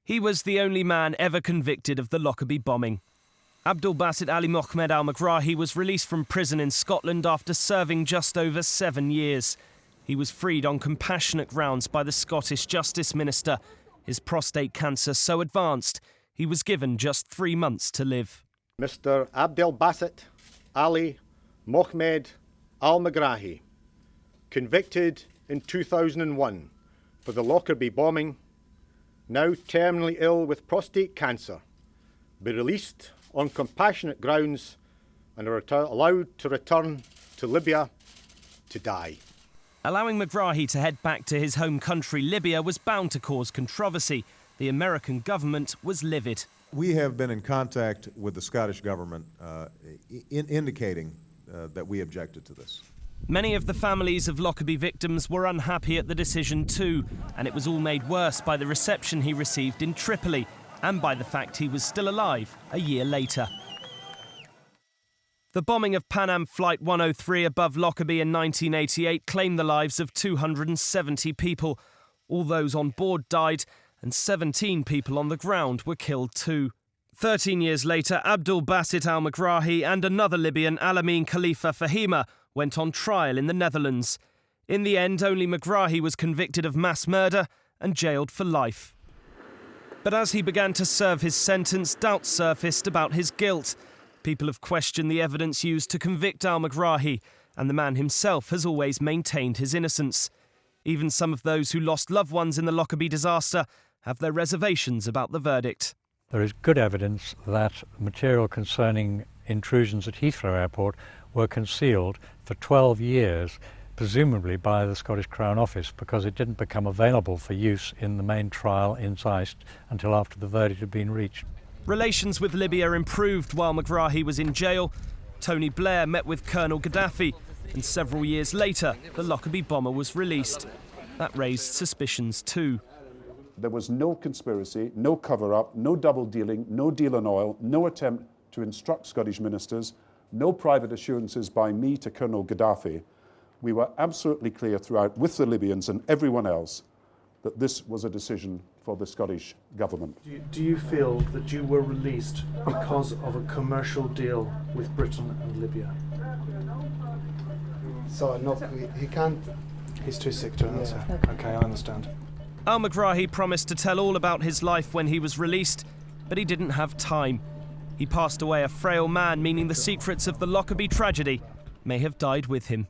He was the only man ever convicted of the Lockerbie bombing. Abdelbasset Ali Mohammed al-Megrahi was released from prison in Scotland after serving just over 7 years. He was freed on compassionate grounds by the Scottish Justice Minister. His prostate cancer so advanced, he was given just 3 months to live. Mr. Abdelbasset Ali Mohammed al-Megrahi, convicted in 2001 for the Lockerbie bombing, now terminally ill with prostate cancer, be released on compassionate grounds and are allowed to return to Libya to die. Allowing Megrahi to head back to his home country, Libya, was bound to cause controversy. The American government was livid. We have been in contact with the Scottish government indicating that we objected to this. Many of the families of Lockerbie victims were unhappy at the decision too, and it was all made worse by the reception he received in Tripoli and by the fact he was still alive a year later. The bombing of Pan Am Flight 103 above Lockerbie in 1988 claimed the lives of 270 people. All those on board died, and 17 people on the ground were killed too. 13 years later, Abdelbasset al-Megrahi and another Libyan, Alamin Khalifa Fahima, went on trial in the Netherlands. In the end, only Megrahi was convicted of mass murder and jailed for life. But as he began to serve his sentence, doubts surfaced about his guilt. People have questioned the evidence used to convict al-Megrahi, and the man himself has always maintained his innocence. Even some of those who lost loved ones in the Lockerbie disaster have their reservations about the verdict. There is good evidence that material concerning intrusions at Heathrow Airport were concealed for 12 years, presumably by the Scottish Crown Office, because it didn't become available for use in the main trial in Zeist until after the verdict had been reached. Relations with Libya improved while Megrahi was in jail. Tony Blair met with Colonel Gaddafi, and several years later, the Lockerbie bomber was released. That raised suspicions too. There was no conspiracy, no cover-up, no double-dealing, no deal on oil, no attempt to instruct Scottish ministers, no private assurances by me to Colonel Gaddafi. We were absolutely clear throughout with the Libyans and everyone else that this was a decision for the Scottish government. Do you feel that you were released because of a commercial deal with Britain and Libya? So no, he can't. He's too sick to answer. Yeah. Okay, I understand. Al-Megrahi promised to tell all about his life when he was released, but he didn't have time. He passed away a frail man, meaning the secrets of the Lockerbie tragedy may have died with him.